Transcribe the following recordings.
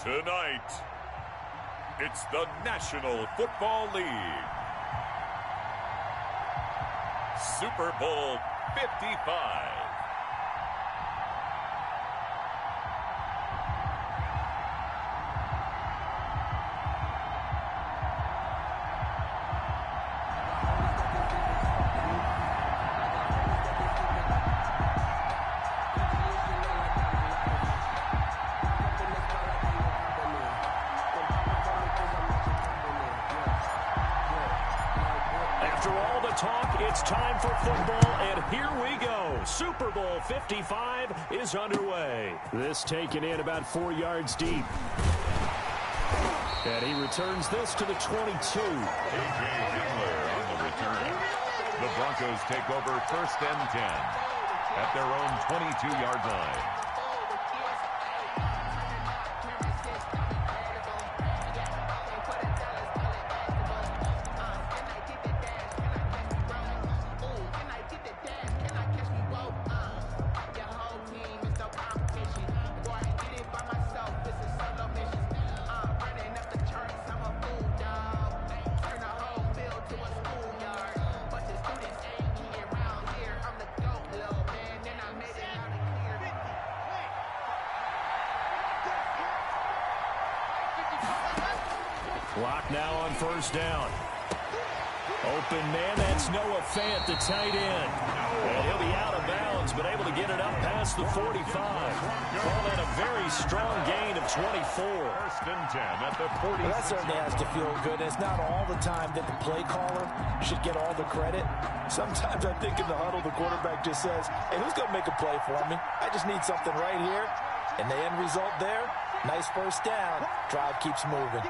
Tonight, it's the National Football League. Super Bowl 55. It's time for football, and here we go. Super Bowl 55 is underway. This taken in about 4 yards deep. And he returns this to the 22. A.J. Hinkler on the return. The Broncos take over 1st and 10 at their own 22-yard line. Clock now on 1st down. Open man, that's Noah Fant, the tight end. And he'll be out of bounds, but able to get it up past the 45. Call that a very strong gain of 24. 1st and 10 at the 40. Well, that certainly has to feel good. It's not all the time that the play caller should get all the credit. Sometimes I think in the huddle, the quarterback just says, hey, who's going to make a play for me? I just need something right here. And the end result there, nice 1st down. Drive keeps moving.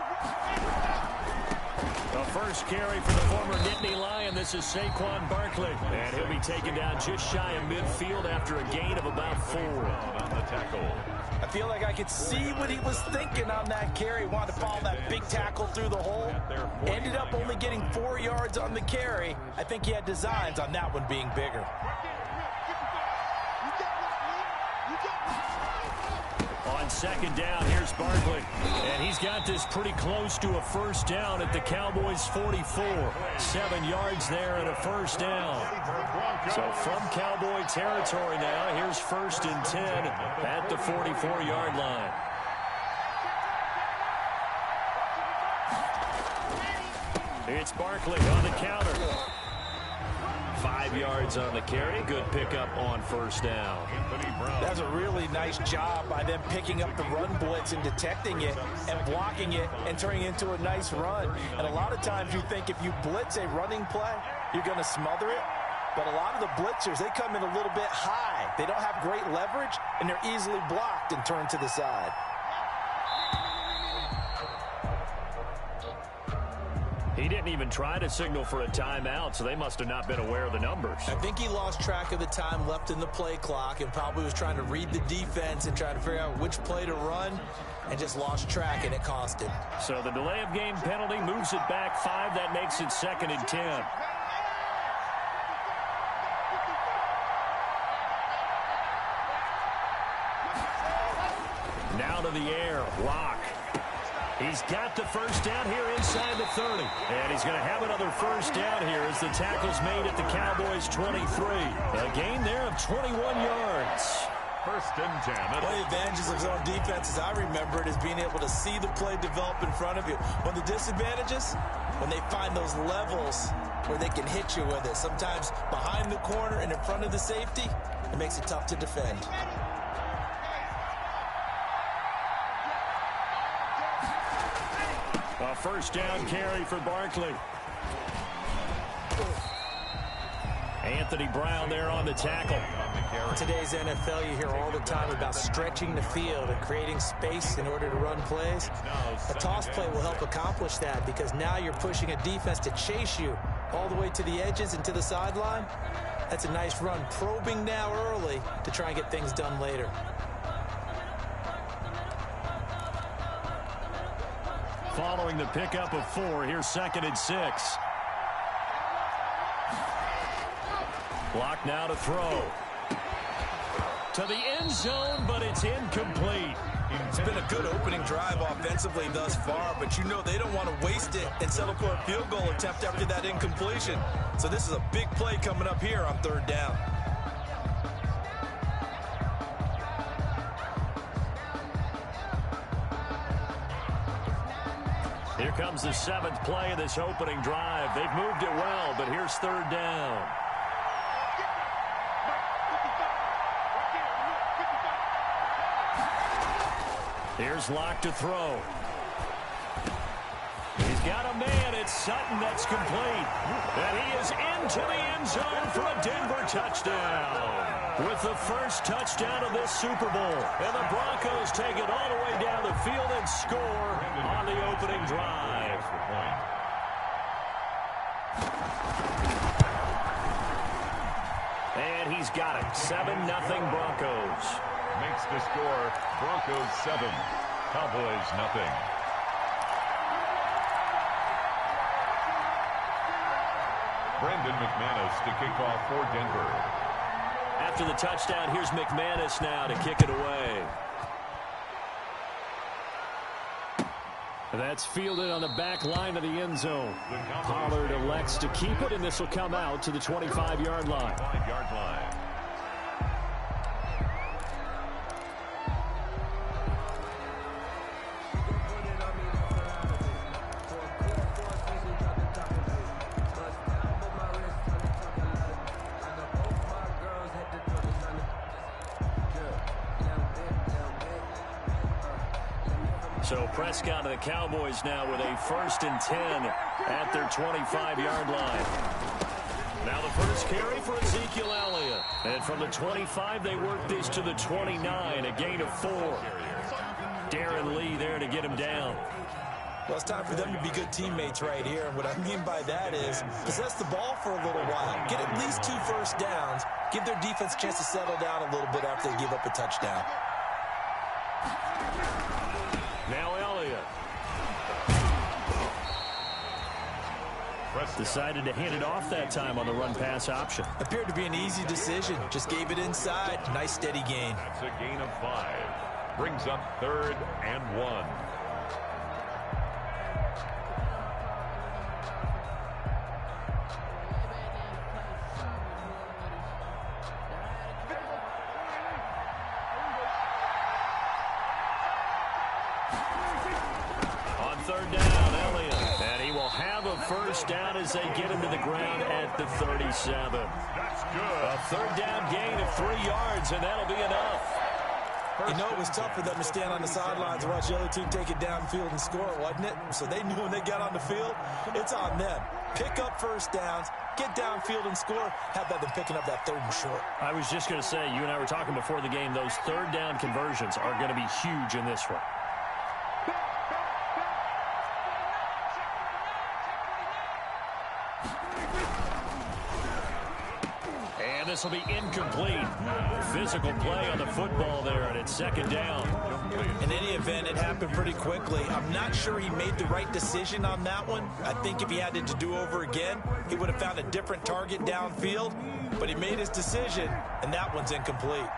The first carry for the former Nittany Lion. This is Saquon Barkley. And he'll be taken down just shy of midfield after a gain of about 4. On the tackle. I feel like I could see what he was thinking on that carry. Wanted to follow that big tackle through the hole. Ended up only getting 4 yards on the carry. I think he had designs on that one being bigger. On 2nd down, here's Barkley. And he's got this pretty close to a 1st down at the Cowboys' 44. 7 yards there and a 1st down. So from Cowboy territory now, here's 1st and 10 at the 44-yard line. It's Barkley on the counter. 5 yards on the carry. Good pickup on 1st down. That's a really nice job by them picking up the run blitz and detecting it and blocking it and turning it into a nice run. And a lot of times you think if you blitz a running play, you're going to smother it. But a lot of the blitzers, they come in a little bit high. They don't have great leverage, and they're easily blocked and turned to the side. He didn't even try to signal for a timeout, so they must have not been aware of the numbers. I think he lost track of the time left in the play clock and probably was trying to read the defense and trying to figure out which play to run and just lost track, and it cost him. So the delay of game penalty moves it back 5. That makes it 2nd and 10. Now to the air. Lock. He's got the 1st down here inside the 30. And he's going to have another 1st down here as the tackle's made at the Cowboys' 23. A gain there of 21 yards. 1st and 10. One of the advantages of zone defense, as I remember it, is being able to see the play develop in front of you. One of the disadvantages, when they find those levels where they can hit you with it. Sometimes behind the corner and in front of the safety, it makes it tough to defend. A 1st down carry for Barkley. Anthony Brown there on the tackle. In today's NFL, you hear all the time about stretching the field and creating space in order to run plays. A toss play will help accomplish that because now you're pushing a defense to chase you all the way to the edges and to the sideline. That's a nice run, probing now early to try and get things done later. Following the pickup of 4, here's 2nd and 6. Clock now to throw. To the end zone, but it's incomplete. It's been a good opening drive offensively thus far, but you know they don't want to waste it and settle for a field goal attempt after that incompletion. So this is a big play coming up here on third down. Here comes the 7th play of this opening drive. They've moved it well, but here's third down. Here's Locke to throw. He's got a man. It's Sutton that's complete. And he is into the end zone for a Denver touchdown. With the first touchdown of this Super Bowl. And the Broncos take it all the way down the field and score on the opening drive. And he's got it. 7-0 Broncos. Makes the score Broncos 7, Cowboys 0. Brandon McManus to kick off for Denver. After the touchdown, here's McManus now to kick it away. That's fielded on the back line of the end zone. Pollard elects to keep it, and this will come out to the 25-yard line. 5-yard line. So Prescott and the Cowboys now with a 1st and 10 at their 25-yard line. Now the first carry for Ezekiel Elliott. And from the 25, they work this to the 29, a gain of 4. Darren Lee there to get him down. Well, it's time for them to be good teammates right here. And what I mean by that is possess the ball for a little while. Get at least 2 first downs. Give their defense a chance to settle down a little bit after they give up a touchdown. Now Elliott. Decided to hand it off that time on the run-pass option. Appeared to be an easy decision. Just gave it inside. Nice steady gain. That's a gain of 5. Brings up 3rd and 1. Third down, Elliott. And he will have a first down as they get him to the ground at the 37. That's good. A third down gain of 3 yards, and that'll be enough. You know, it was tough for them to stand on the sidelines and watch the other team take it downfield and score, wasn't it? So they knew when they got on the field, it's on them. Pick up first downs, get downfield and score. How about them picking up that 3rd and short? I was just going to say, you and I were talking before the game, those third down conversions are going to be huge in this one. This will be incomplete. Physical play on the football there, and it's 2nd down. In any event, it happened pretty quickly. I'm not sure he made the right decision on that one. I think if he had it to do over again, he would have found a different target downfield. But he made his decision, and that one's incomplete.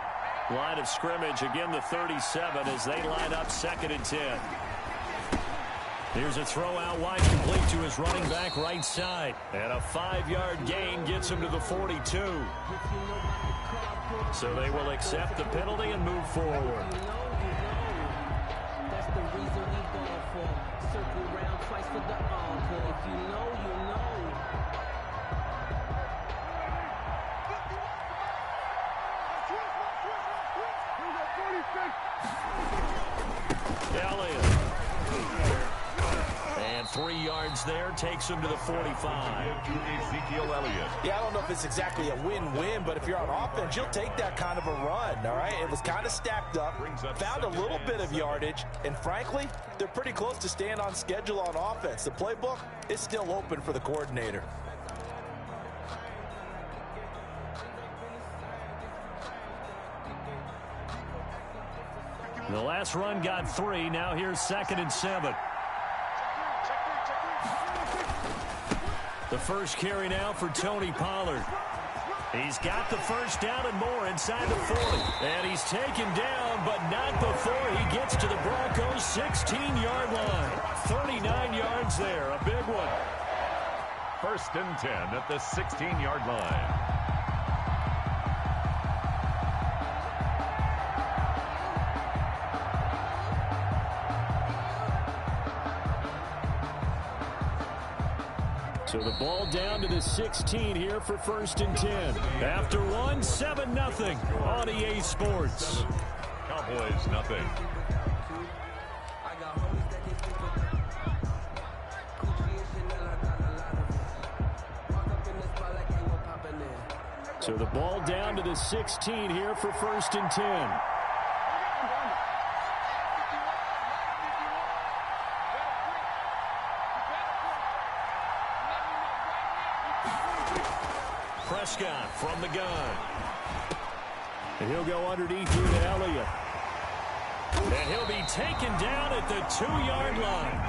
Line of scrimmage, again the 37 as they line up 2nd and 10. Here's a throw out wide, complete to his running back right side. And a 5-yard gain gets him to the 42. So they will accept the penalty and move forward. That's the reason we ball for. Circle round twice for the encore. If you know, you know. Elliott. And 3 yards there takes him to the 45. To Ezekiel Elliott. Yeah, I don't know if it's exactly a win-win, but if you're on offense, you'll take that kind of a run, all right? It was kind of stacked up, found a little bit of yardage, and frankly, they're pretty close to staying on schedule on offense. The playbook is still open for the coordinator. The last run got 3. Now here's 2nd and 7. The first carry now for Tony Pollard. He's got the first down and more inside the 40. And he's taken down, but not before he gets to the Broncos' 16-yard line. 39 yards there, a big one. 1st and 10 at the 16-yard line. So the ball down to the 16 here for 1st and 10. After one, 7-0 on EA Sports. Cowboys nothing. So the ball down to the 16 here for 1st and 10. Prescott from the gun. And he'll go underneath here to Elliott. And he'll be taken down at the 2-yard line.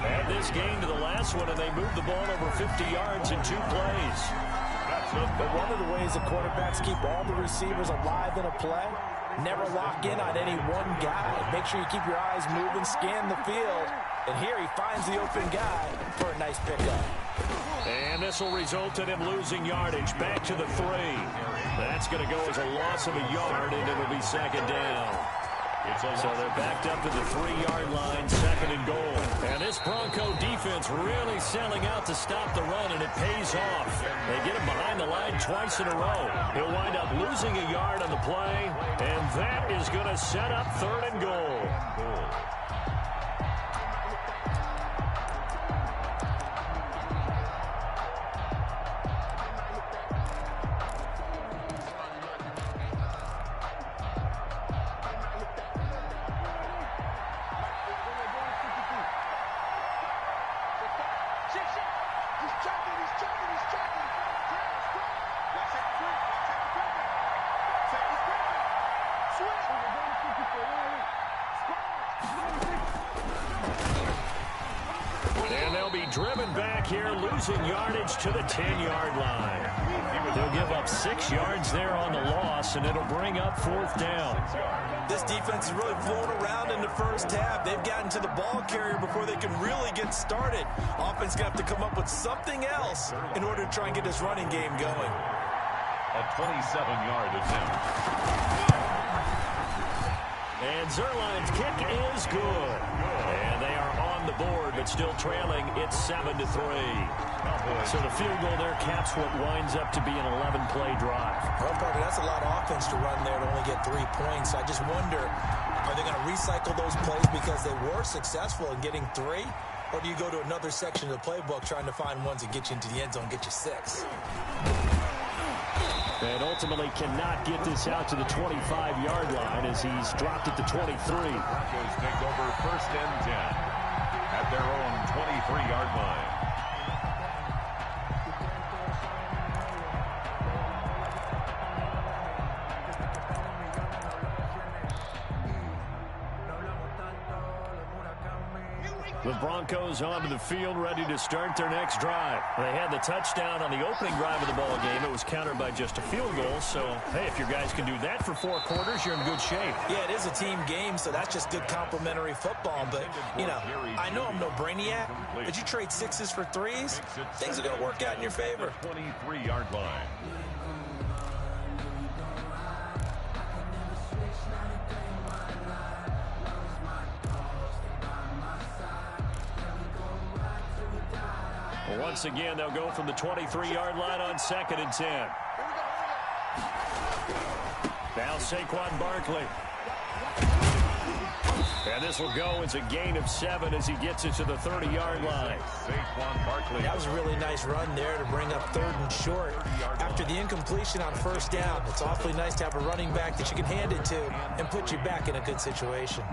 Add this game to the last one, and they moved the ball over 50 yards in 2 plays. But one of the ways the quarterbacks keep all the receivers alive in a play, never lock in on any one guy. Make sure you keep your eyes moving, scan the field. And here he finds the open guy for a nice pickup. And this will result in him losing yardage back to the 3. That's going to go as a loss of a yard, and it'll be 2nd down. So they're backed up to the 3-yard line, 2nd and goal. And this Bronco defense really selling out to stop the run, and it pays off. They get him behind the line twice in a row. He'll wind up losing a yard on the play, and that is going to set up 3rd and goal. And they'll be driven back here, losing yardage to the 10-yard line. They'll give up 6 yards there on the loss, and it'll bring up 4th down. This defense is really flown around in the first half. They've gotten to the ball carrier before they can really get started. Offense going to have to come up with something else in order to try and get this running game going. A 27-yard attempt. And Zerline's kick is good. And they are on the board, but still trailing. It's 7-3. So the field goal there caps what winds up to be an 11-play drive. Well, Parker, that's a lot of offense to run there to only get 3 points. I just wonder, are they going to recycle those plays because they were successful in getting 3? Or do you go to another section of the playbook trying to find ones that get you into the end zone, get you 6? And ultimately cannot get this out to the 25-yard line as he's dropped at the 23. Broncos take over 1st and 10 at their own 23-yard line. The Broncos onto the field, ready to start their next drive. They had the touchdown on the opening drive of the ball game. It was countered by just a field goal. So, hey, if your guys can do that for 4 quarters, you're in good shape. Yeah, it is a team game, so that's just good complimentary football. But, you know, I know I'm no brainiac, but you trade 6s for 3s, things are going to work out in your favor. 23-yard line. Once again, they'll go from the 23-yard line on 2nd and 10. Now Saquon Barkley. And this will go as a gain of 7 as he gets it to the 30-yard line. Saquon Barkley. That was a really nice run there to bring up 3rd and short. After the incompletion on 1st down, it's awfully nice to have a running back that you can hand it to and put you back in a good situation.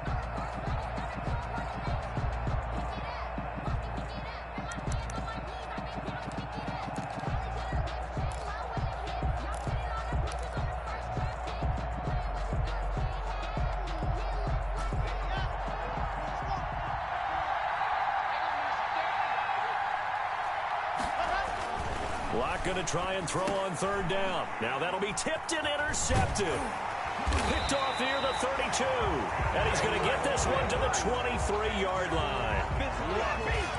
Locke going to try and throw on third down. Now that'll be tipped and intercepted. Picked off near the 32. And he's going to get this one to the 23-yard line.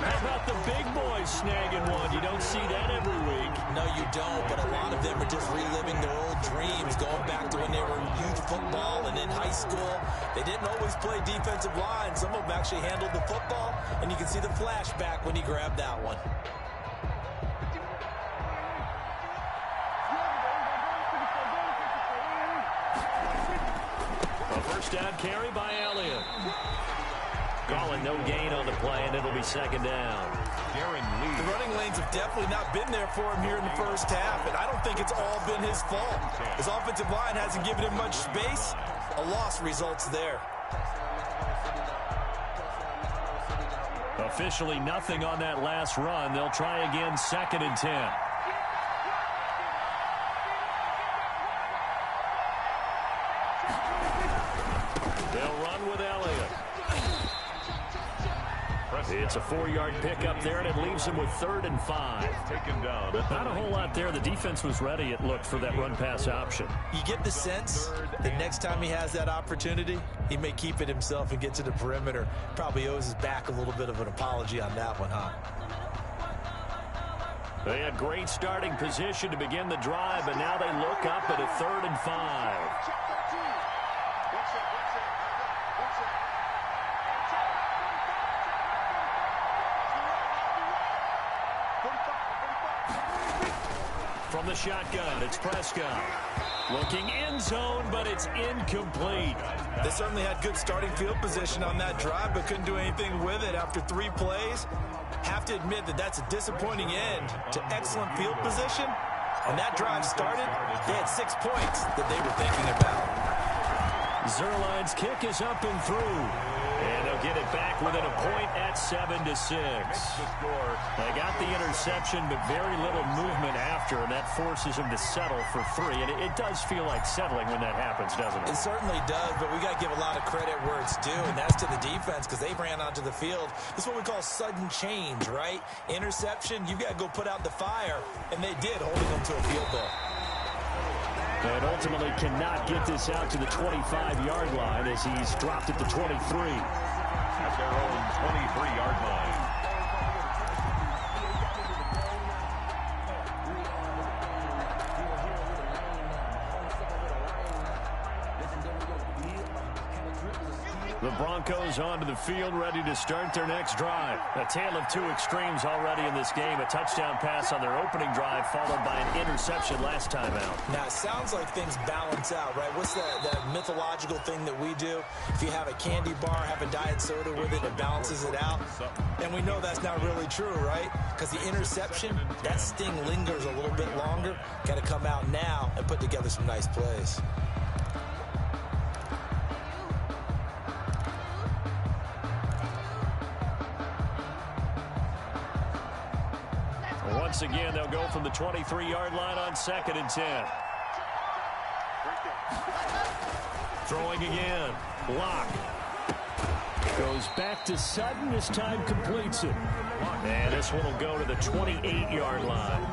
How about the big boys snagging one? You don't see that every week. No, you don't, but a lot of them are just reliving their old dreams, going back to when they were in youth football and in high school. They didn't always play defensive line. Some of them actually handled the football, and you can see the flashback when he grabbed that one. A first down carry by Elliott. Calling no gain on the play, and it'll be second down. The running lanes have definitely not been there for him here in the first half, and I don't think it's all been his fault. His offensive line hasn't given him much space. A loss results there. Officially nothing on that last run. They'll try again, 2nd and 10. They'll run with Elliott. It's a 4-yard pickup there, and it leaves him with 3rd and 5. Taken down. Not a whole lot there. The defense was ready, it looked, for that run-pass option. You get the sense that next time he has that opportunity, he may keep it himself and get to the perimeter. Probably owes his back a little bit of an apology on that one, huh? They had great starting position to begin the drive, but now they look up at a 3rd and 5. From the shotgun, it's Prescott. Looking end zone, but it's incomplete. They certainly had good starting field position on that drive, but couldn't do anything with it after 3 plays. Have to admit that that's a disappointing end to excellent field position. When that drive started, they had 6 points that they were thinking about. Zerline's kick is up and through. And they'll get it back within a point at 7-6. They got the interception, but very little movement after, and that forces him to settle for 3. And it does feel like settling when that happens, doesn't it? It certainly does, but we got to give a lot of credit where it's due, and that's to the defense, because they ran onto the field. This is what we call sudden change, right? Interception, you got to go put out the fire, and they did, holding them to a field goal. And ultimately cannot get this out to the 25-yard line as he's dropped at the 23. At their own 23-yard line. The Broncos onto the field, ready to start their next drive. A tale of 2 extremes already in this game. A touchdown pass on their opening drive, followed by an interception last time out. Now, it sounds like things balance out, right? What's that mythological thing that we do? If you have a candy bar, have a diet soda with it, it balances it out. And we know that's not really true, right? Because the interception, that sting lingers a little bit longer. Got to come out now and put together some nice plays. Once again, they'll go from the 23-yard line on 2nd and 10. Throwing again. Locke. Goes back to Sutton. This time completes it. And this one will go to the 28-yard line.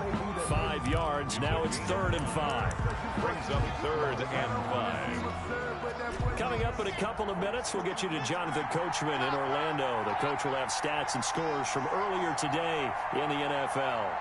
5 yards. Now it's 3rd and 5. Brings up 3rd and 5. Coming up in a couple of minutes, we'll get you to Jonathan Coachman in Orlando. The coach will have stats and scores from earlier today in the NFL.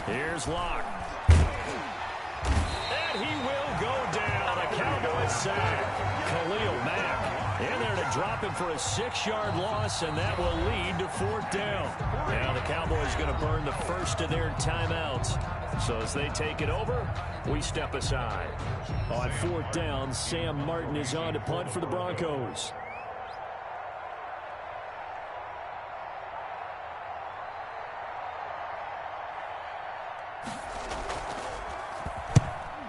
Here's Locke. And he will go down. A Cowboys sack. Khalil Mack in there to drop him for a 6-yard loss, and that will lead to 4th down. Now the Cowboys going to burn the first of their timeouts. So as they take it over, we step aside. On 4th down, Sam Martin is on to punt for the Broncos.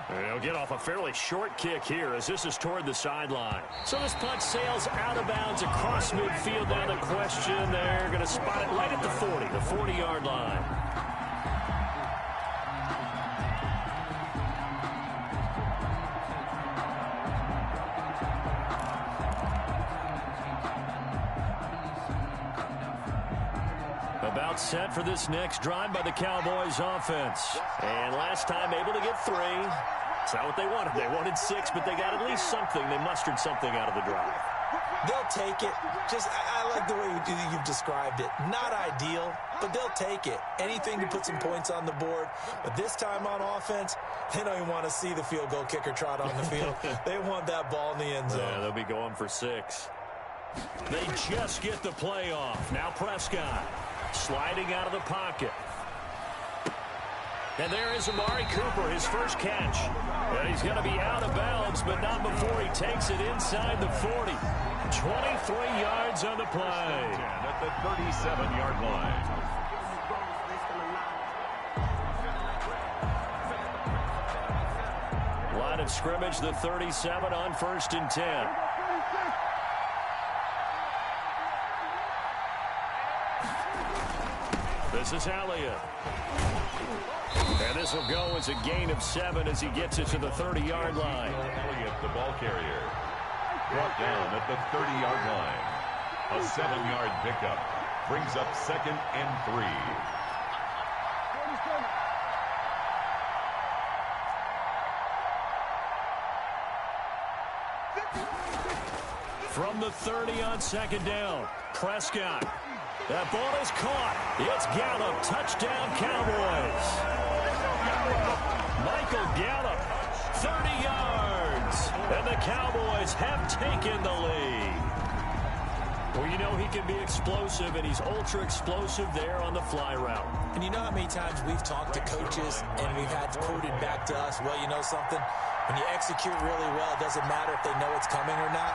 They'll get off a fairly short kick here as this is toward the sideline. So this punt sails out of bounds across midfield. Now the question, they're going to spot it right at the 40, the 40-yard line. About set for this next drive by the Cowboys offense. And last time able to get 3. It's not what they wanted. They wanted 6, but they got at least something. They mustered something out of the drive. They'll take it. I like the way you've described it. Not ideal, but they'll take it. Anything to put some points on the board. But this time on offense, they don't even want to see the field goal kicker trot on the field. They want that ball in the end zone. Yeah, they'll be going for 6. They just get the play off. Now Prescott sliding out of the pocket. And there is Amari Cooper, his first catch. And he's going to be out of bounds, but not before he takes it inside the 40. 23 yards on the play. At the 37-yard line. Line of scrimmage, the 37 on 1st and 10. This is Elliott. And this will go as a gain of 7 as he gets it to the 30-yard line. Elliott, the ball carrier. Brought down at the 30-yard line. A 7-yard pickup. Brings up 2nd and 3. From the 30 on 2nd down, Prescott. That ball is caught. It's Gallup. Touchdown, Cowboys. Michael Gallup, 30 yards. And the Cowboys have taken the lead. Well, you know he can be explosive, and he's ultra-explosive there on the fly route. And you know how many times we've talked to coaches and we've had quoted back to us, well, you know something? When you execute really well, it doesn't matter if they know it's coming or not.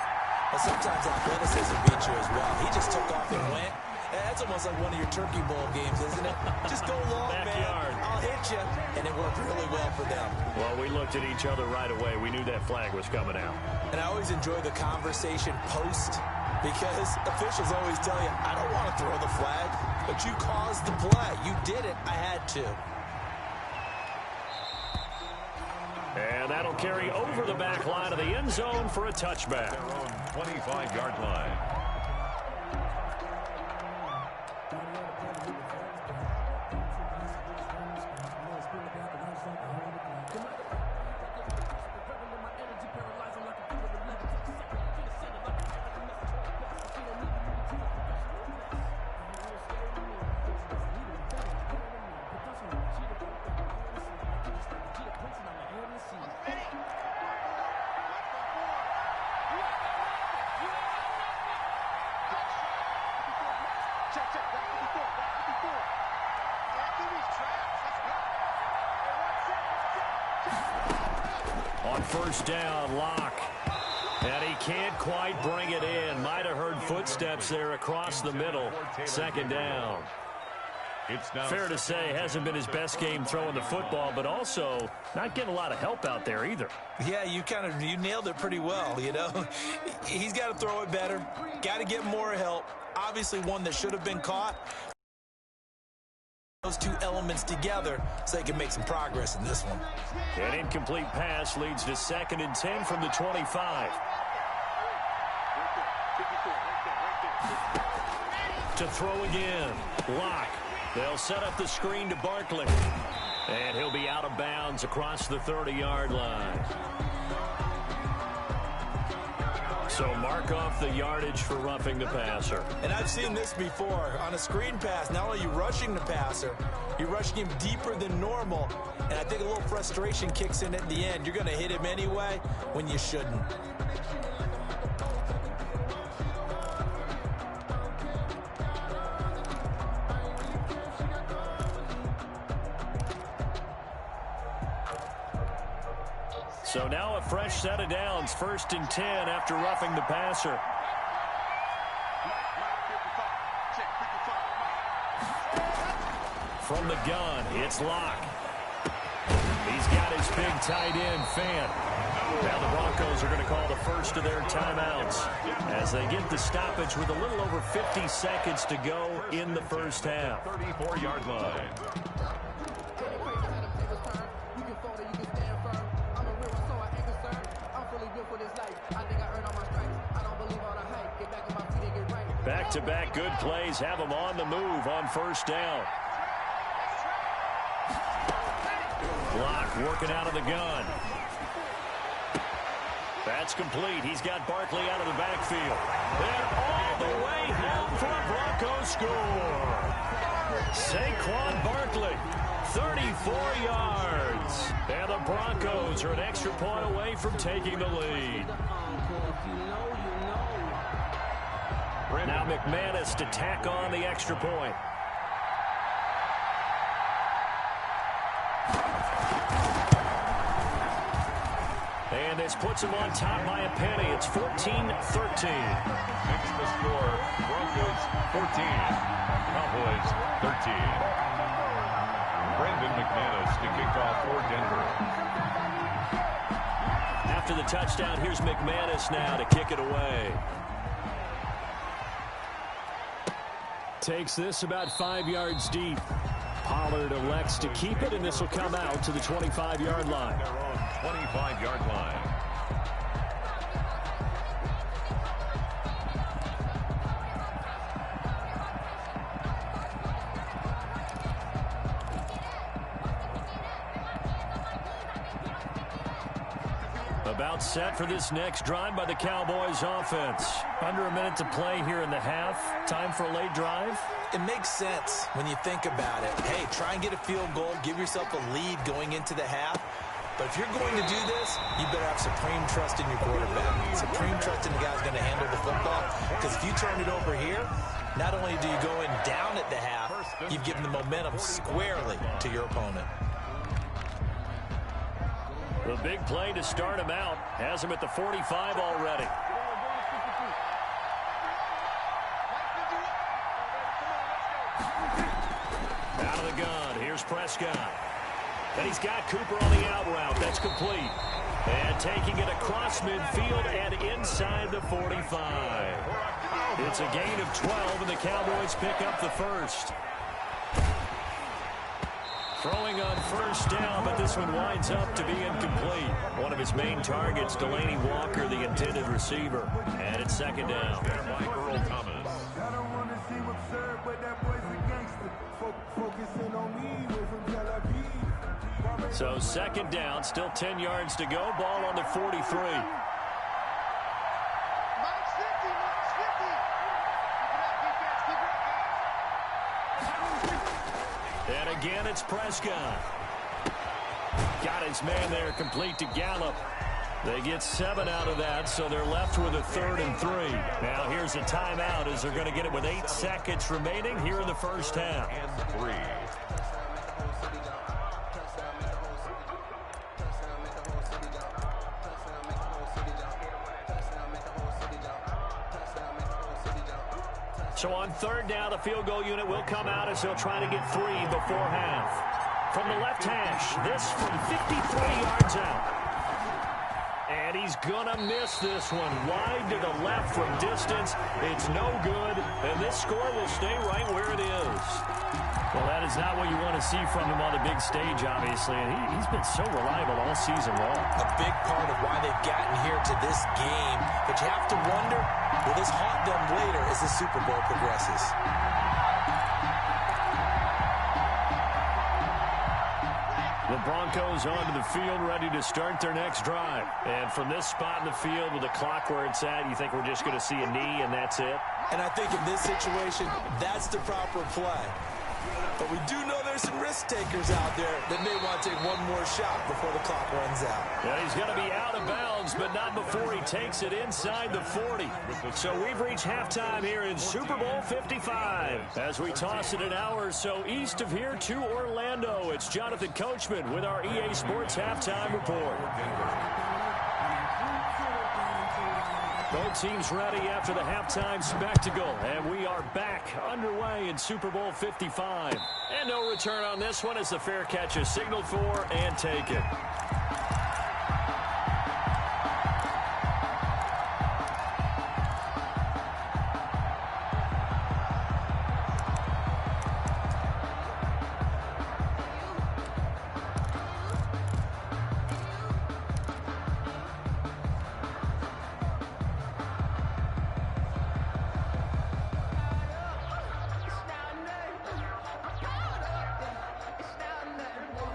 But sometimes athleticism beats you as well. He just took off and went. That's almost like one of your Turkey Bowl games, isn't it? Just go long, Backyard. man. I'll hit you. And it worked really well for them. Well, we looked at each other right away. We knew that flag was coming out. And I always enjoy the conversation post because officials always tell you, I don't want to throw the flag, but you caused the play. You did it. I had to. And that'll carry over the back line of the end zone for a touchback. Their own 25-yard line. On 1st down, Locke. And he can't quite bring it in. Might have heard footsteps there across the middle. 2nd down. It's now fair to say, hasn't been his best game throwing the football, but also not getting a lot of help out there either. Yeah, you nailed it pretty well, you know. He's got to throw it better. Got to get more help. Obviously one that should have been caught. Those two elements together so they can make some progress in this one. An incomplete pass leads to 2nd and 10 from the 25. To throw again. Locke. They'll set up the screen to Barkley. And he'll be out of bounds across the 30-yard line. So mark off the yardage for roughing the passer. And I've seen this before. On a screen pass, not only are you rushing the passer, you're rushing him deeper than normal. And I think a little frustration kicks in at the end. You're going to hit him anyway when you shouldn't. So now a fresh set of downs, 1st and 10 after roughing the passer. From the gun, it's Locke. He's got his big tight end, Fant. Now the Broncos are going to call the first of their timeouts as they get the stoppage with a little over 50 seconds to go in the first half. 34-yard line. Back-to-back good plays have them on the move on first down. Block working out of the gun. That's complete. He's got Barkley out of the backfield. And all the way home for a Broncos score. Saquon Barkley, 34 yards. And the Broncos are an extra point away from taking the lead. Now McManus to tack on the extra point. And this puts him on top by a penny. It's 14-13. Makes the score Broncos 14, Cowboys 13. Brandon McManus to kick off for Denver. After the touchdown, here's McManus now to kick it away. Takes this about 5 yards deep. Pollard elects to keep it, and this will come out to the 25-yard line. Their own 25-yard line. About set for this next drive by the Cowboys offense. Under a minute to play here in the half. Time for a late drive. It makes sense when you think about it. Hey, try and get a field goal. Give yourself a lead going into the half. But if you're going to do this, you better have supreme trust in your quarterback. Supreme trust in the guy's going to handle the football. Because if you turn it over here, not only do you go in down at the half, you've given the momentum squarely to your opponent. The big play to start him out has him at the 45 already. Out of the gun. Here's Prescott. And he's got Cooper on the out route. That's complete. And taking it across midfield and inside the 45. It's a gain of 12, and the Cowboys pick up the first. Throwing on first down, but this one winds up to be incomplete. One of his main targets, Delaney Walker, the intended receiver. And it's second down. By Earl Thomas. So second down, still 10 yards to go. Ball on the 43. And again, it's Prescott. Got his man there, complete to Gallup. They get 7 out of that, so they're left with a 3rd and 3. Now here's a timeout as they're going to get it with 8 seconds remaining here in the first half. And 3. So on third down, the field goal unit will come out as they'll try to get 3 before half. From the left hash, this from 53 yards out. And he's going to miss this one. Wide to the left from distance. It's no good, and this score will stay right where it is. Well, that is not what you want to see from him on the big stage, obviously. And he's been so reliable all season long. A big part of why they've gotten here to this game. But you have to wonder, will this haunt them later as the Super Bowl progresses? The Broncos onto the field, ready to start their next drive. And from this spot in the field with the clock where it's at, you think we're just going to see a knee and that's it? And I think in this situation, that's the proper play. But we do know there's some risk takers out there that may want to take one more shot before the clock runs out. Yeah, he's going to be out of bounds, but not before he takes it inside the 40. So we've reached halftime here in Super Bowl 55. As we toss it an hour or so east of here to Orlando, it's Jonathan Coachman with our EA Sports Halftime Report. Both teams ready after the halftime spectacle, and we are back underway in Super Bowl 55. And no return on this one as the fair catch is signaled for and taken.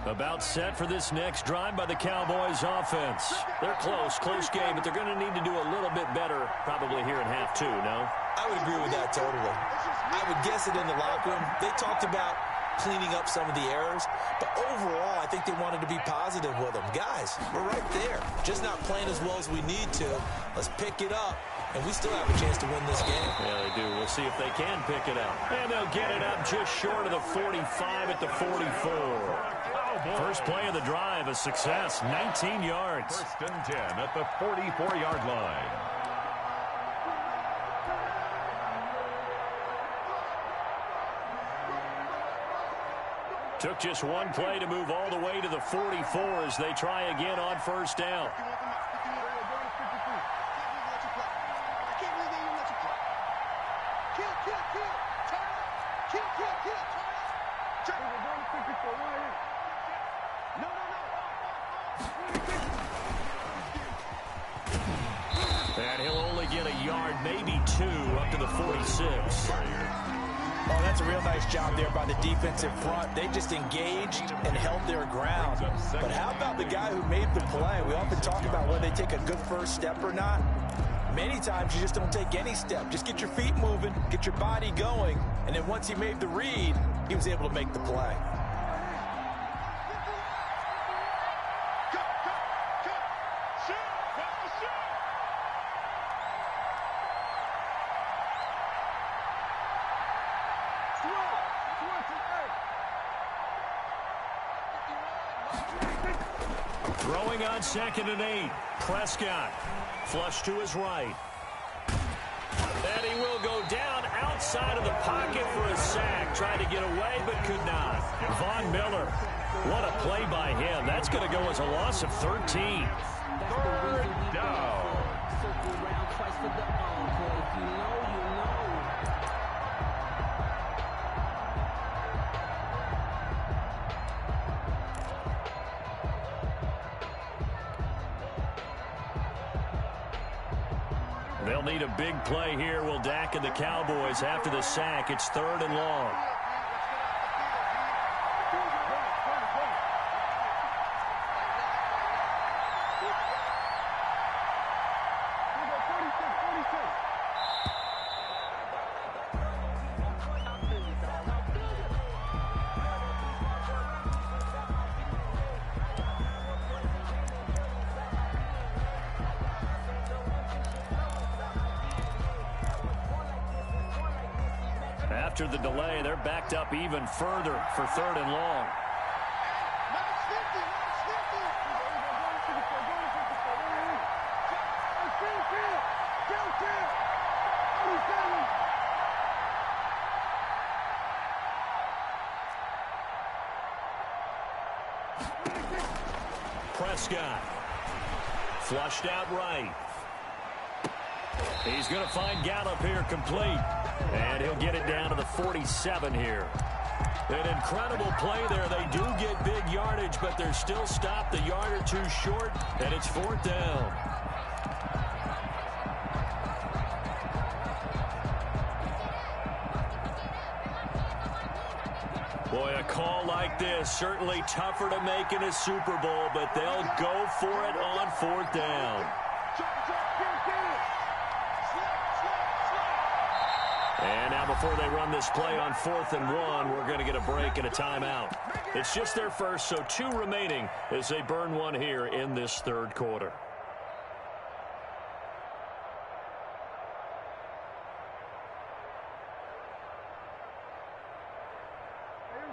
About set for this next drive by the Cowboys offense. They're close game, but they're going to need to do a little bit better probably here in half two, no? I would agree with that totally. I would guess it in the locker room. They talked about cleaning up some of the errors, but overall, I think they wanted to be positive with them. Guys, we're right there. Just not playing as well as we need to. Let's pick it up, and we still have a chance to win this game. Yeah, they do. We'll see if they can pick it up. And they'll get it up just short of the 45 at the 44. First play of the drive, a success, 19 yards. First and 10 at the 44-yard line. Took just one play to move all the way to the 44 as they try again on first down. And he'll only get a yard, maybe two, up to the 46. Oh, that's a real nice job there by the defensive front. They just engaged and held their ground. But how about the guy who made the play? We often talk about whether they take a good first step or not. Many times you just don't take any step. Just get your feet moving, get your body going, and then once he made the read, he was able to make the play. Throwing on 2nd and 8. Prescott. Flush to his right. And he will go down outside of the pocket for a sack. Tried to get away, but could not. Von Miller. What a play by him. That's going to go as a loss of 13. Third down. Circle around twice for the encore. If you know, you know. They'll need a big play here. Will Dak and the Cowboys after the sack. It's 3rd and long. After the delay, they're backed up even further for 3rd and long. Prescott. Flushed out right. He's going to find Gallup here complete. And he'll get it down to the 47 here. An incredible play there. They do get big yardage, but they're still stopped a yard or two short, and it's 4th down. Boy, a call like this, certainly tougher to make in a Super Bowl, but they'll go for it on 4th down. And now before they run this play on 4th and 1, we're going to get a break and a timeout. It's just their first, so 2 remaining as they burn one here in this 3rd quarter.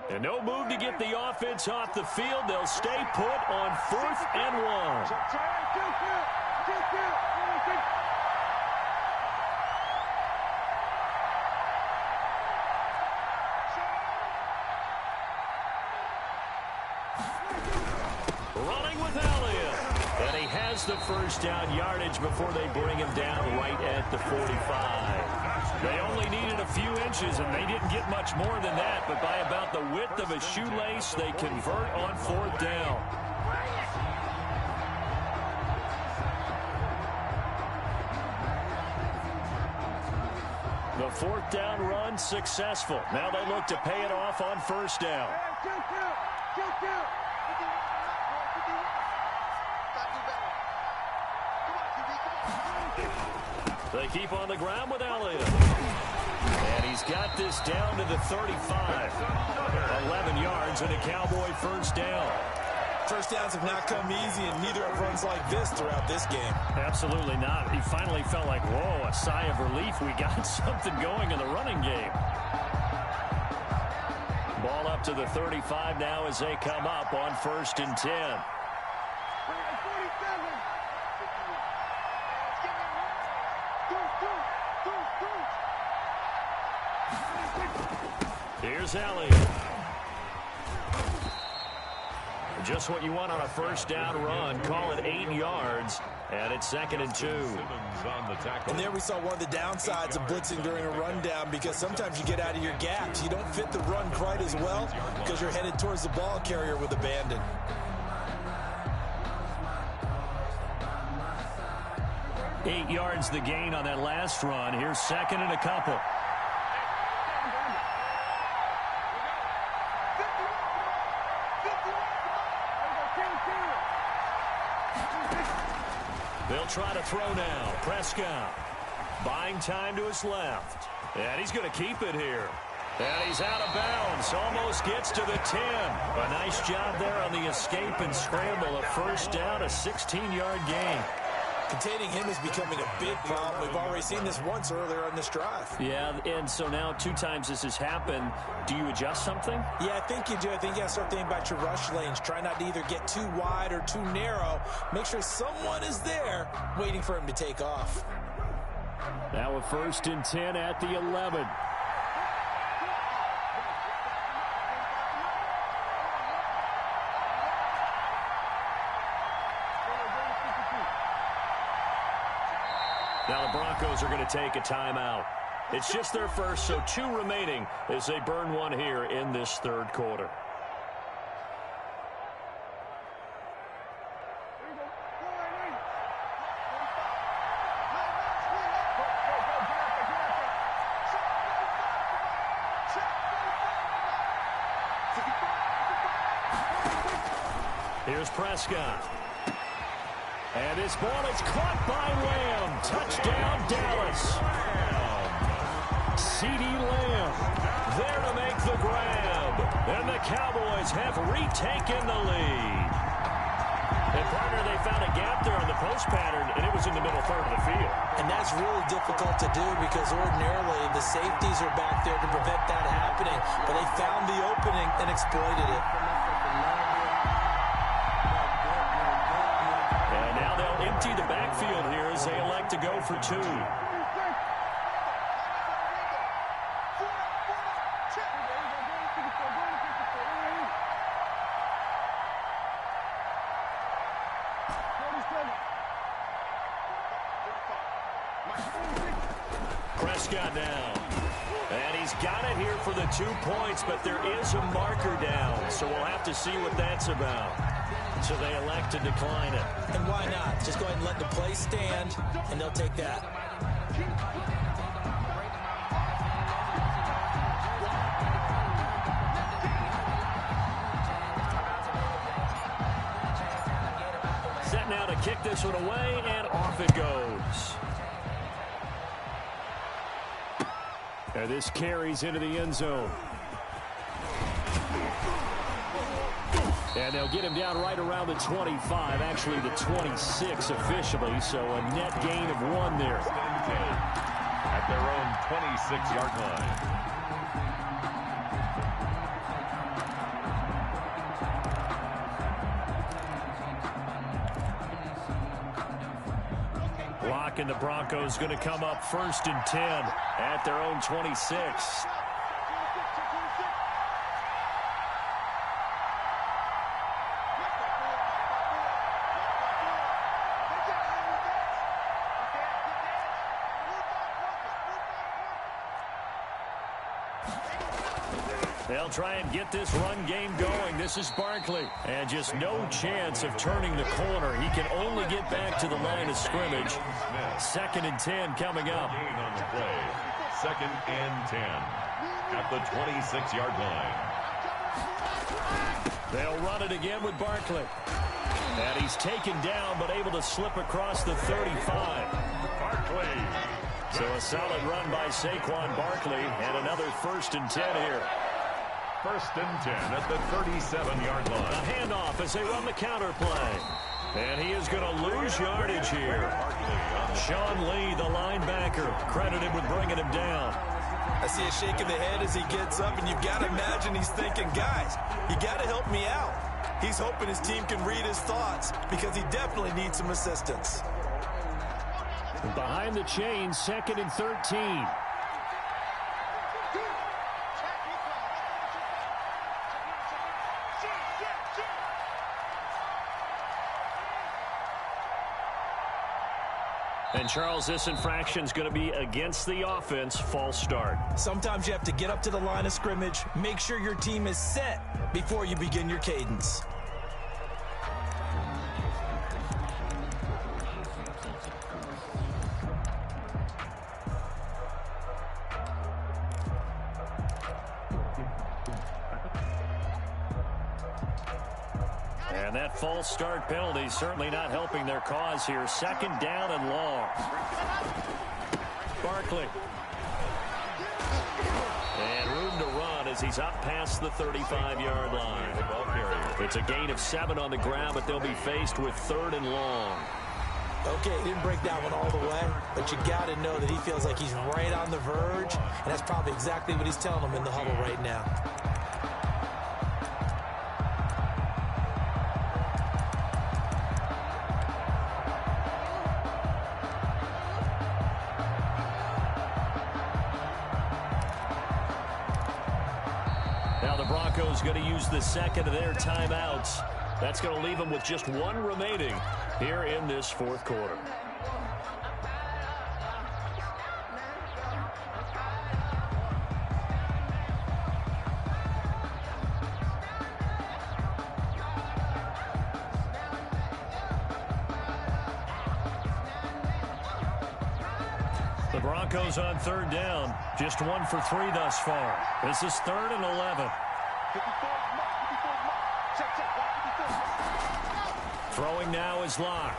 And no move to get the offense off the field. They'll stay put on 4th and 1. The first down yardage before they bring him down right at the 45. They only needed a few inches, and they didn't get much more than that, but by about the width of a shoelace, they convert on 4th down. The 4th down run successful. Now they look to pay it off on 1st down. They keep on the ground with Elliott. And he's got this down to the 35. 11 yards and a Cowboy first down. First downs have not come easy, and neither have runs like this throughout this game. Absolutely not. He finally felt like, whoa, a sigh of relief. We got something going in the running game. Ball up to the 35 now as they come up on 1st and 10. Here's Elliott. Just what you want on a first down run. Call it 8 yards, and it's 2nd and 2. And there we saw one of the downsides of blitzing during a rundown, because sometimes you get out of your gaps. You don't fit the run quite as well because you're headed towards the ball carrier with abandon. Eight yards the gain on that last run. Here's 2nd and a couple. They'll try to throw now. Prescott buying time to his left. And he's going to keep it here. And he's out of bounds. Almost gets to the 10. A nice job there on the escape and scramble. A first down, a 16-yard gain. Containing him is becoming a big problem. We've already seen this once earlier on this drive. Yeah, and so now 2 times this has happened. Do you adjust something? Yeah, I think you do. I think you got to start thinking about your rush lanes. Try not to either get too wide or too narrow. Make sure someone is there waiting for him to take off. Now a 1st and 10 at the 11. Now the Broncos are going to take a timeout. It's just their first, so 2 remaining as they burn one here in this 3rd quarter. Here's Prescott. And this ball is caught by Lamb. Touchdown, Dallas. C.D. Lamb there to make the grab. And the Cowboys have retaken the lead. And, partner, they found a gap there on the post pattern, and it was in the middle third of the field. And that's really difficult to do because ordinarily the safeties are back there to prevent that happening. But they found the opening and exploited it. Empty the backfield here as they elect to go for 2. Prescott now. And he's got it here for the 2 points, but there is a marker down, so we'll have to see what that's about. So they elect to decline it. And why not? Just go ahead and let the play stand, and they'll take that. Set now to kick this one away, and off it goes. And this carries into the end zone. And they'll get him down right around the 25, actually the 26 officially, so a net gain of 1 there. At their own 26-yard line. Block, and the Broncos going to come up 1st and 10 at their own 26. They'll try and get this run game going. This is Barkley. And just no chance of turning the corner. He can only get back to the line of scrimmage. 2nd and 10 coming up. On the play. 2nd and 10 at the 26-yard line. They'll run it again with Barkley. And he's taken down but able to slip across the 35. So a solid run by Saquon Barkley and another 1st and 10 here. 1st and 10 at the 37-yard line. A handoff as they run the counter play. And he is going to lose yardage here. Sean Lee, the linebacker, credited with bringing him down. I see a shake of the head as he gets up, and you've got to imagine he's thinking, guys, you got to help me out. He's hoping his team can read his thoughts because he definitely needs some assistance. Behind the chains, 2nd and 13. And, Charles, this infraction is going to be against the offense. False start. Sometimes you have to get up to the line of scrimmage, make sure your team is set before you begin your cadence. And that false start penalty certainly not helping their cause here. 2nd down and long. Barkley. And room to run as he's up past the 35-yard line. It's a gain of 7 on the ground, but they'll be faced with 3rd and long. Okay, he didn't break that one all the way, but you got to know that he feels like he's right on the verge, and that's probably exactly what he's telling them in the huddle right now. Now the Broncos going to use the 2nd of their timeouts. That's going to leave them with just 1 remaining here in this 4th quarter. The Broncos on 3rd down. Just 1 for 3 thus far. This is 3rd and 11. Throwing now is Locke.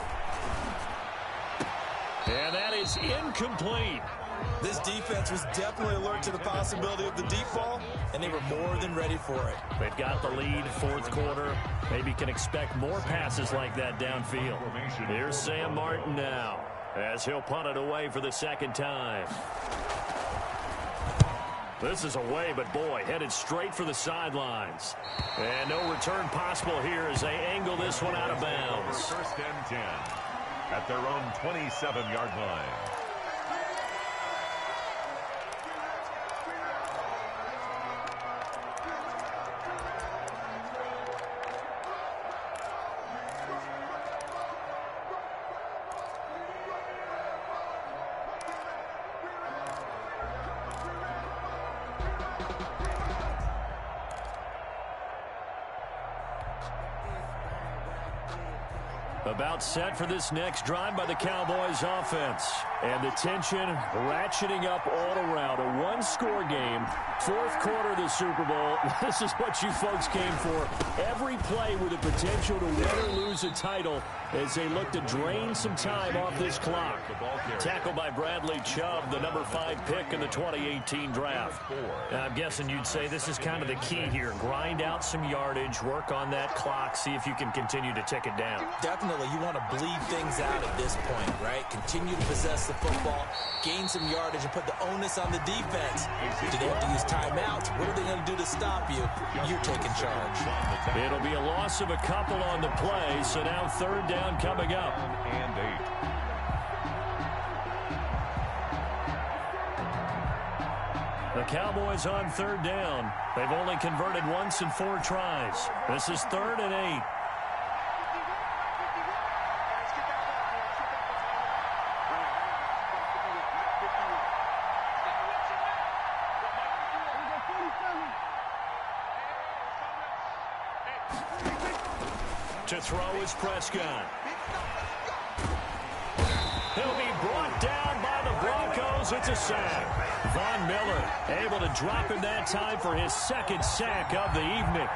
And that is incomplete. This defense was definitely alert to the possibility of the deep ball, and they were more than ready for it. They've got the lead, 4th quarter. Maybe can expect more passes like that downfield. Here's Sam Martin now, as he'll punt it away for the 2nd time. This is away, but boy, headed straight for the sidelines. And no return possible here as they angle this one out of bounds. 1st and 10 at their own 27-yard line. About set for this next drive by the Cowboys offense. And the tension ratcheting up all around. A 1-score game. 4th quarter of the Super Bowl. This is what you folks came for. Every play with the potential to win or lose a title as they look to drain some time off this clock. Tackled by Bradley Chubb, the number 5 pick in the 2018 draft. Now, I'm guessing you'd say this is kind of the key here. Grind out some yardage, work on that clock, see if you can continue to tick it down. Definitely, you want to bleed things out at this point, right? Continue to possess the football, gain some yardage, and put the onus on the defense. Do they have to use timeouts? What are they going to do to stop you? You're taking charge. It'll be a loss of a couple on the play, so now 3rd down coming up. And 8. The Cowboys on 3rd down. They've only converted once in 4 tries. This is 3rd and 8. To throw is Prescott. He'll be brought down by the Broncos. It's a sack. Von Miller able to drop him that time for his 2nd sack of the evening.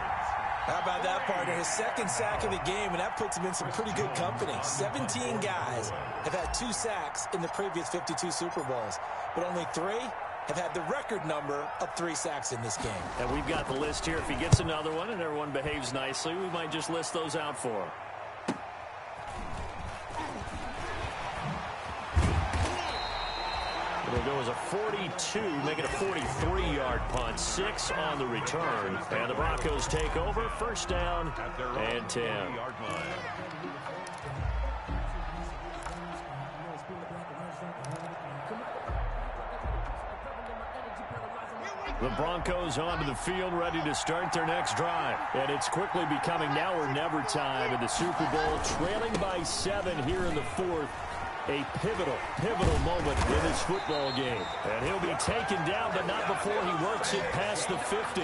How about that, partner? His second sack of the game, and that puts him in some pretty good company. 17 guys have had 2 sacks in the previous 52 Super Bowls, but only 3 have had the record number of 3 sacks in this game. And we've got the list here. If he gets another one and everyone behaves nicely, we might just list those out for him. It'll go as a 42, make it a 43-yard punt, 6 on the return. And the Broncos take over, first down and 10. The Broncos onto the field, ready to start their next drive. And it's quickly becoming now or never time in the Super Bowl, trailing by 7 here in the 4th. A pivotal moment in this football game. And he'll be taken down, but not before he works it past the 50.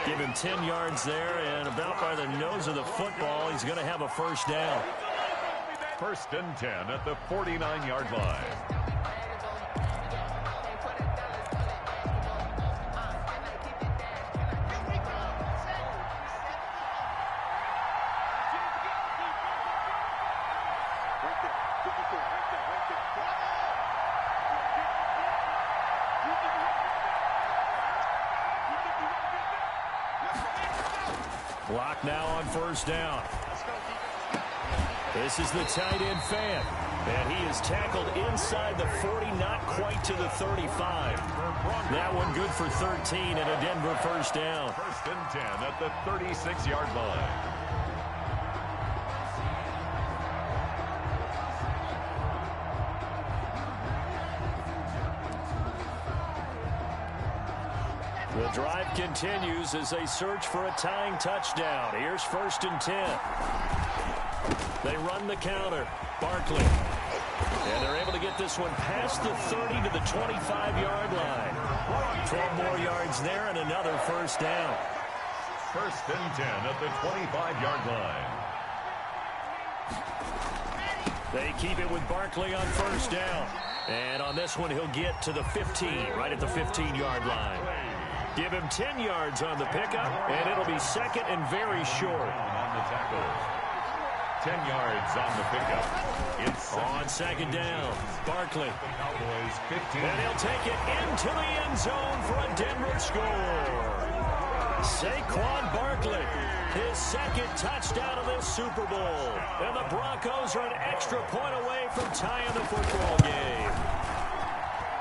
Give him 10 yards there, and about by the nose of the football, he's going to have a first down. First and 10 at the 49-yard line. Block now on first down. This is the tight end fan. And he is tackled inside the 40, not quite to the 35. That one good for 13 and a Denver first down. First and 10 at the 36-yard line. The drive continues as they search for a tying touchdown. Here's first and 10. They run the counter. Barkley. And they're able to get this one past the 30 to the 25-yard line. 12 more yards there and another first down. First and 10 at the 25-yard line. They keep it with Barkley on first down. And on this one, he'll get to the 15, right at the 15-yard line. Give him 10 yards on the pickup, and it'll be second and very short. On the tackle. 10 yards on the pickup. It's on second down. Barkley. Cowboys 15. And he'll take it into the end zone for a Denver score. Saquon Barkley, his second touchdown of this Super Bowl. And the Broncos are an extra point away from tying the football game.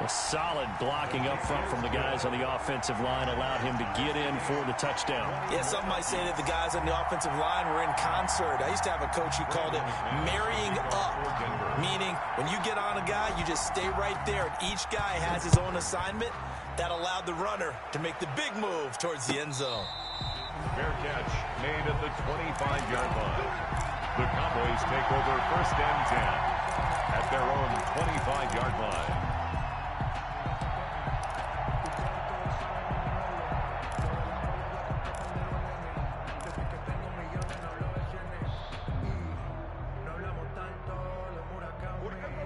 A solid blocking up front from the guys on the offensive line allowed him to get in for the touchdown. Yeah, some might say that the guys on the offensive line were in concert. I used to have a coach who called it marrying up, meaning when you get on a guy, you just stay right there, and each guy has his own assignment. That allowed the runner to make the big move towards the end zone. Fair catch made at the 25-yard line. The Cowboys take over first and 10 at their own 25-yard line.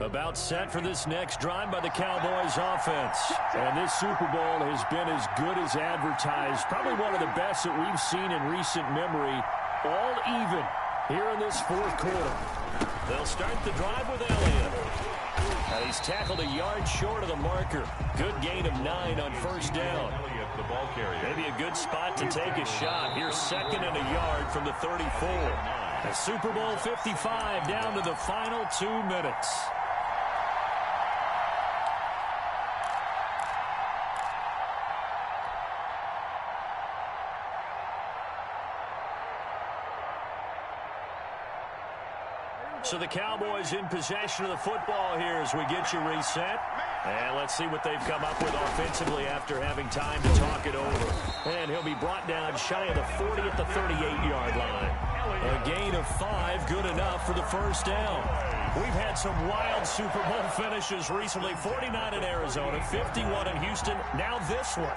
About set for this next drive by the Cowboys offense. And this Super Bowl has been as good as advertised. Probably one of the best that we've seen in recent memory. All even here in this fourth quarter. They'll start the drive with Elliott. And he's tackled a yard short of the marker. Good gain of 9 on first down. Elliott, the ball carrier. Maybe a good spot to take a shot. Here's second and a yard from the 34. And Super Bowl 55 down to the final 2 minutes. So the Cowboys in possession of the football here as we get you reset. And let's see what they've come up with offensively after having time to talk it over. And he'll be brought down shy of the 40 at the 38-yard line. A gain of 5, good enough for the first down. We've had some wild Super Bowl finishes recently. 49 in Arizona, 51 in Houston, now this one.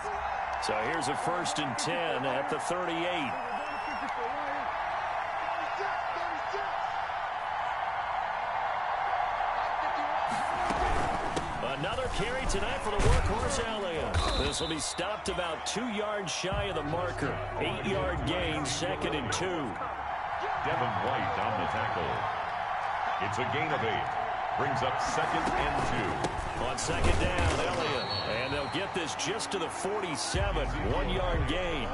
So here's a first and 10 at the 38. Another carry tonight for the workhorse Elliott. This will be stopped about 2 yards shy of the marker. 8-yard gain, 2nd and 2. Devin White on the tackle. It's a gain of 8. Brings up 2nd and 2. On 2nd down, Elliott. And they'll get this just to the 47. 1-yard gain.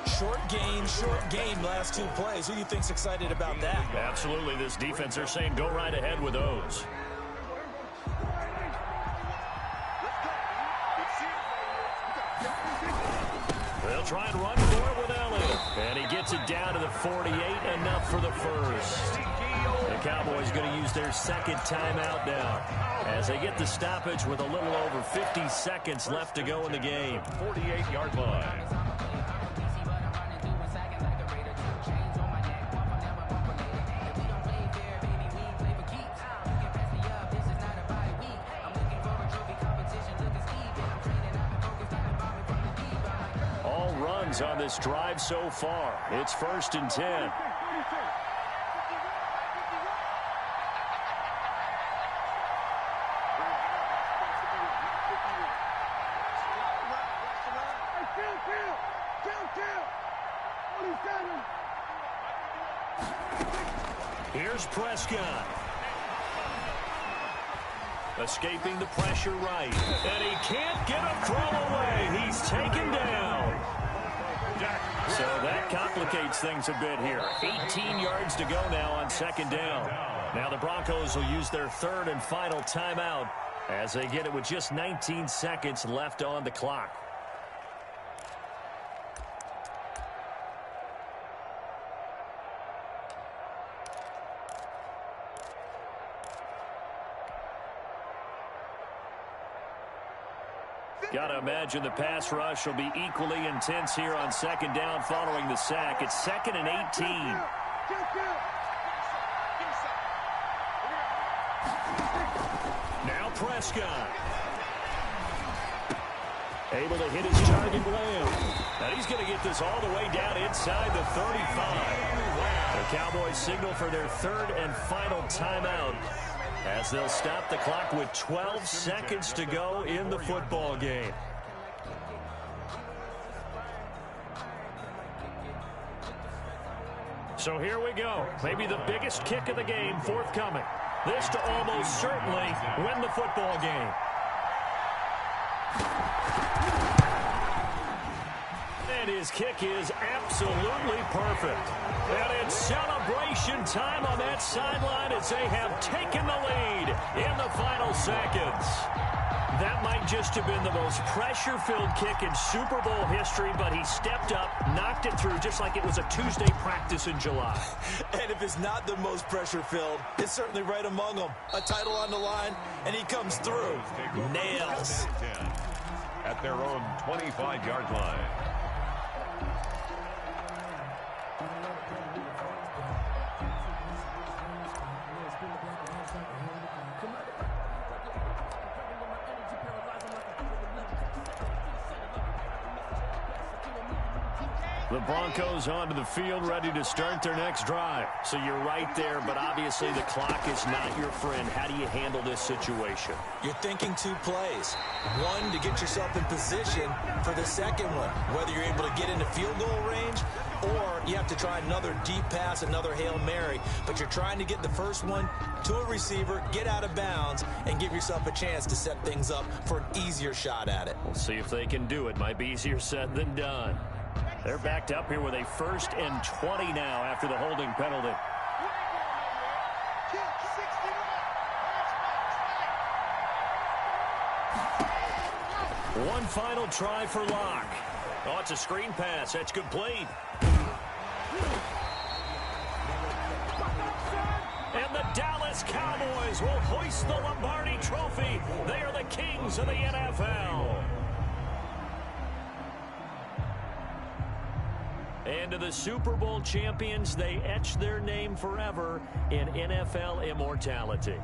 Short gain, last 2 plays. Who do you think's excited about that? Absolutely. This defense, they're saying go right ahead with those. They'll try and run for it with Elliott. And he gets it down to the 48, enough for the first. The Cowboys going to use their 2nd timeout now as they get the stoppage with a little over 50 seconds left to go in the game. 48-yard line. All runs on this drive so far. It's 1st and 10. Here's Prescott. Escaping the pressure right. And he can't get a throw away. He's taken down. So that complicates things a bit here. 18 yards to go now on 2nd down. Now the Broncos will use their 3rd and final timeout as they get it with just 19 seconds left on the clock. Got to imagine the pass rush will be equally intense here on 2nd down following the sack. It's 2nd and 18. Now Prescott. Able to hit his target Lamb. And he's going to get this all the way down inside the 35. The Cowboys signal for their 3rd and final timeout as they'll stop the clock with 12 seconds to go in the football game. So here we go. Maybe the biggest kick of the game forthcoming. This to almost certainly win the football game. And his kick is absolutely perfect. And it's celebration time on that sideline as they have taken the lead in the final seconds. That might just have been the most pressure-filled kick in Super Bowl history, but he stepped up, knocked it through just like it was a Tuesday practice in July. And if it's not the most pressure-filled, it's certainly right among them. A title on the line, and he comes through. Nails. At their own 25-yard line. The Broncos onto the field, ready to start their next drive. So you're right there, but obviously the clock is not your friend. How do you handle this situation? You're thinking 2 plays. One, to get yourself in position for the second one, whether you're able to get into field goal range or you have to try another deep pass, another Hail Mary. But you're trying to get the first one to a receiver, get out of bounds, and give yourself a chance to set things up for an easier shot at it. We'll see if they can do it. Might be easier said than done. They're backed up here with a 1st and 20 now after the holding penalty. One final try for Locke. Oh, it's a screen pass. That's complete. And the Dallas Cowboys will hoist the Lombardi Trophy. They are the kings of the NFL. And to the Super Bowl champions, they etch their name forever in NFL immortality.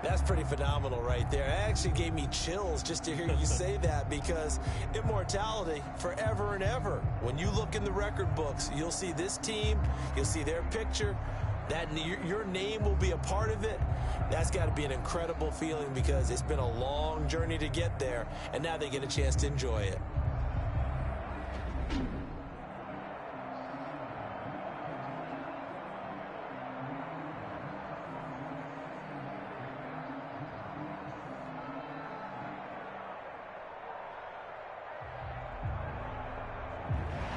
That's pretty phenomenal right there. It actually gave me chills just to hear you say that, because immortality forever and ever. When you look in the record books, you'll see this team, you'll see their picture your name will be a part of it. That's got to be an incredible feeling because it's been a long journey to get there, and now they get a chance to enjoy it.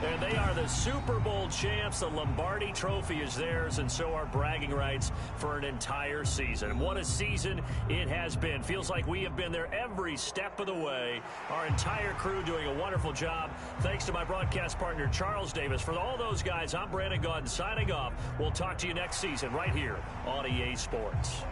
And they are the Super Bowl champs. The Lombardi Trophy is theirs, and so are bragging rights for an entire season. What a season it has been. Feels like we have been there every step of the way. Our entire crew doing a wonderful job. Thanks to my broadcast partner, Charles Davis. For all those guys, I'm Brandon Gaudin signing off. We'll talk to you next season right here on EA Sports.